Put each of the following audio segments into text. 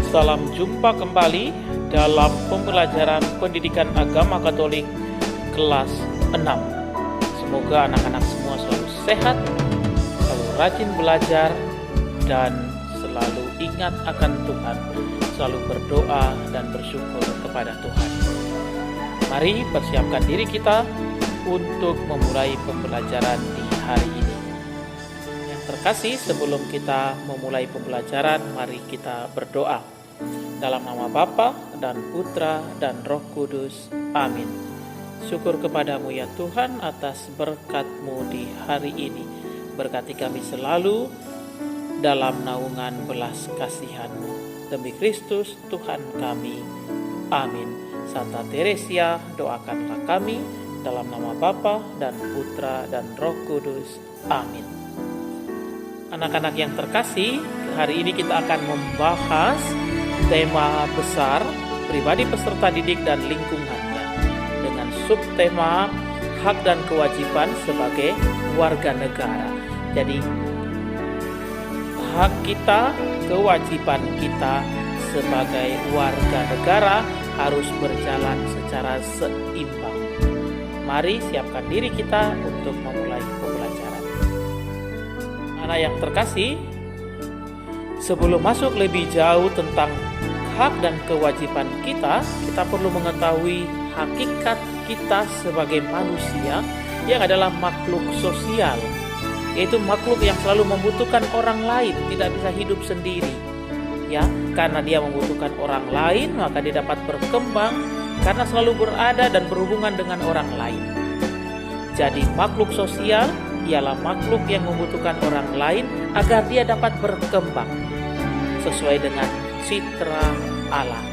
Salam jumpa kembali dalam pembelajaran pendidikan agama Katolik kelas 6. Semoga anak-anak semua selalu sehat, selalu rajin belajar, dan selalu ingat akan Tuhan, selalu berdoa dan bersyukur kepada Tuhan. Mari persiapkan diri kita untuk memulai pembelajaran di hari ini. Yang terkasih, sebelum kita memulai pembelajaran, mari kita berdoa. Dalam nama Bapa dan Putra dan Roh Kudus. Amin. Syukur kepadamu ya Tuhan atas berkat-Mu di hari ini. Berkati kami selalu dalam naungan belas kasihan-Mu. Demi Kristus Tuhan kami. Amin. Santa Teresia, doakanlah kami dalam nama Bapa dan Putra dan Roh Kudus. Amin. Anak-anak yang terkasih, hari ini kita akan membahas tema besar pribadi peserta didik dan lingkungannya dengan subtema hak dan kewajiban sebagai warga negara. Jadi hak kita, kewajiban kita sebagai warga negara harus berjalan secara seimbang. Mari siapkan diri kita untuk memulai pembelajaran. Anak yang terkasih, sebelum masuk lebih jauh tentang hak dan kewajiban kita perlu mengetahui hakikat kita sebagai manusia yang adalah makhluk sosial, yaitu makhluk yang selalu membutuhkan orang lain, tidak bisa hidup sendiri. Ya, karena dia membutuhkan orang lain, maka dia dapat berkembang karena selalu berada dan berhubungan dengan orang lain. Jadi makhluk sosial ialah makhluk yang membutuhkan orang lain agar dia dapat berkembang sesuai dengan citra Allah.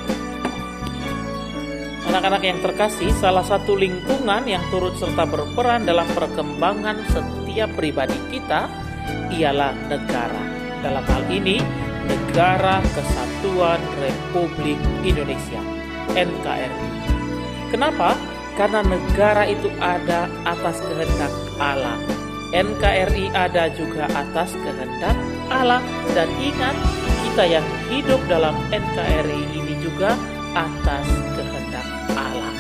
Anak-anak yang terkasih, salah satu lingkungan yang turut serta berperan dalam perkembangan setiap pribadi kita ialah negara. Dalam hal ini, Negara Kesatuan Republik Indonesia, NKRI. Kenapa? Karena negara itu ada atas kehendak Allah. NKRI ada juga atas kehendak Allah. Dan ingat, kita yang hidup dalam NKRI ini juga atas kehendak Allah.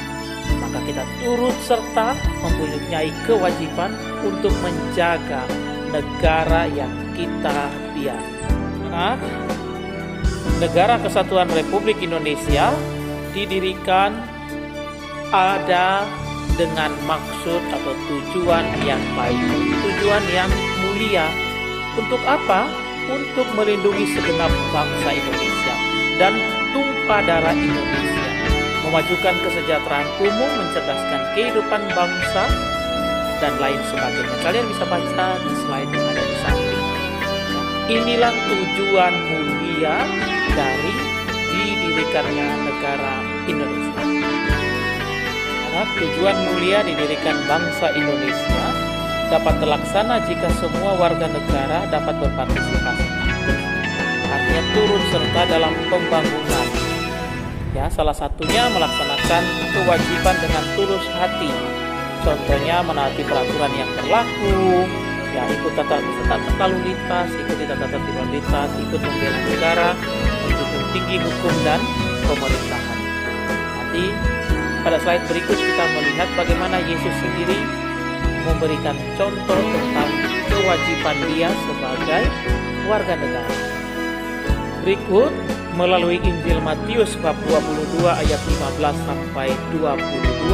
Maka kita turut serta mempunyai kewajiban untuk menjaga negara yang kita diami. Negara Kesatuan Republik Indonesia didirikan ada dengan maksud atau tujuan yang baik, tujuan yang mulia. Untuk apa? Untuk melindungi segenap bangsa Indonesia dan tumpah darah Indonesia, memajukan kesejahteraan umum, mencerdaskan kehidupan bangsa, dan lain sebagainya. Kalian bisa baca di slide yang ada di samping. Inilah tujuan mulia dari didirikannya negara Indonesia. Karena tujuan mulia didirikan bangsa Indonesia dapat terlaksana jika semua warga negara dapat berpartisipasi aktif, artinya turut serta dalam pembangunan. Ya, salah satunya melaksanakan kewajiban dengan tulus hati. Contohnya menaati peraturan yang berlaku, ya, ikut tata lalu lintas, ikuti tata tertib lalu lintas, ikut membela negara, menjunjung tinggi hukum dan pemerintahan. Nanti pada slide berikut kita melihat bagaimana Yesus sendiri memberikan contoh tentang kewajiban dia sebagai warga negara. Berikut melalui Injil Matius bab 22 ayat 15 sampai 22,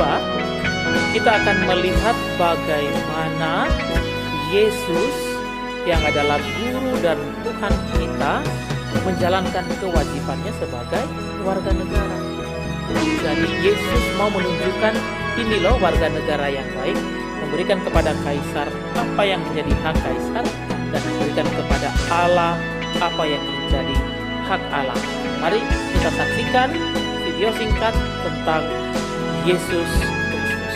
kita akan melihat bagaimana Yesus yang adalah guru dan Tuhan kita menjalankan kewajibannya sebagai warga negara. Jadi Yesus mau menunjukkan ini loh warga negara yang baik, memberikan kepada kaisar apa yang menjadi hak kaisar dan memberikan kepada Allah apa yang menjadi hak Allah. Mari kita saksikan video singkat tentang Yesus Kristus.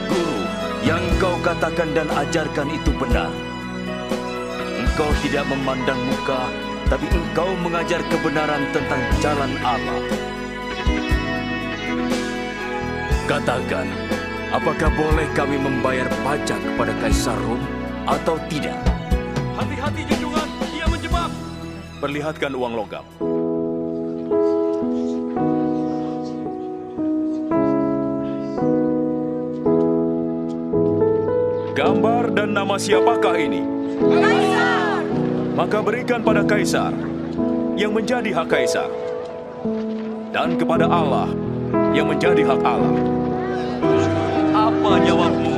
Guru, yang engkau katakan dan ajarkan itu benar. Engkau tidak memandang muka, tapi engkau mengajar kebenaran tentang jalan Allah. Katakan, apakah boleh kami membayar pajak kepada Kaisar Rom atau tidak? Hati-hati junjungan, dia menjebak. perlihatkan uang logam. Gambar dan nama siapakah ini? Kaisar! Maka berikan pada Kaisar yang menjadi hak Kaisar, dan kepada Allah yang menjadi hak Allah. Apa jawabmu?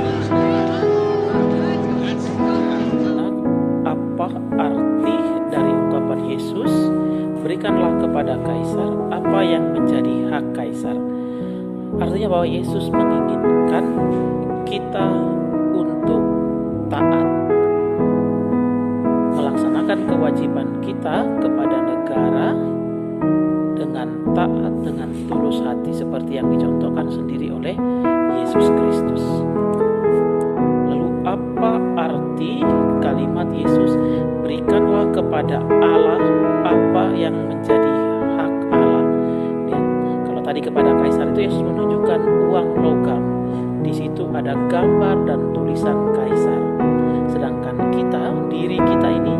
Apa arti dari ungkapan Yesus, berikanlah kepada Kaisar apa yang menjadi hak Kaisar? Artinya bahwa Yesus menginginkan kita untuk taat, melaksanakan kewajiban kita kepada negara dengan taat, dengan tulus hati seperti yang dicontohkan sendiri oleh Yesus Kristus. Lalu apa arti kalimat Yesus, berikanlah kepada Allah apa yang menjadi hak Allah? Lihat, kalau tadi kepada Kaisar itu Yesus menunjukkan uang logam. Di situ ada gambar dan tulisan Kaisar. Sedangkan kita, diri kita ini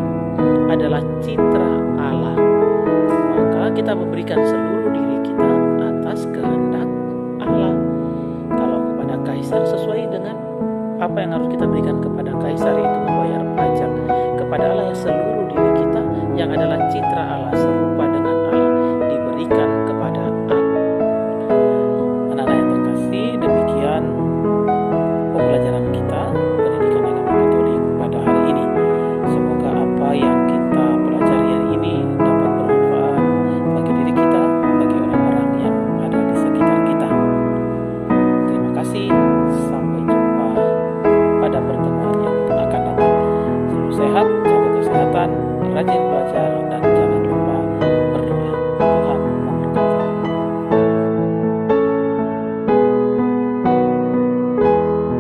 adalah citra Allah. Maka kita memberikan seluruh diri kita atas kehendak Allah. Kalau kepada Kaisar sesuai dengan apa yang harus kita berikan kepada Kaisar, yaitu membayar pajak. Kepada Allah ya seluruh diri kita yang adalah citra Allah, serupa dengan Allah, diberikan kepada Allah. Anak-anak yang terkasih, demikian pembelajaran kita pendidikan agama Katolik pada hari ini. Semoga apa yang kita pelajari hari ini dapat bermanfaat bagi diri kita, bagi orang-orang yang ada di sekitar kita. Terima kasih, sampai jumpa pada pertemuan yang akan datang. Selalu sehat, jaga kesehatan, rajin belajar.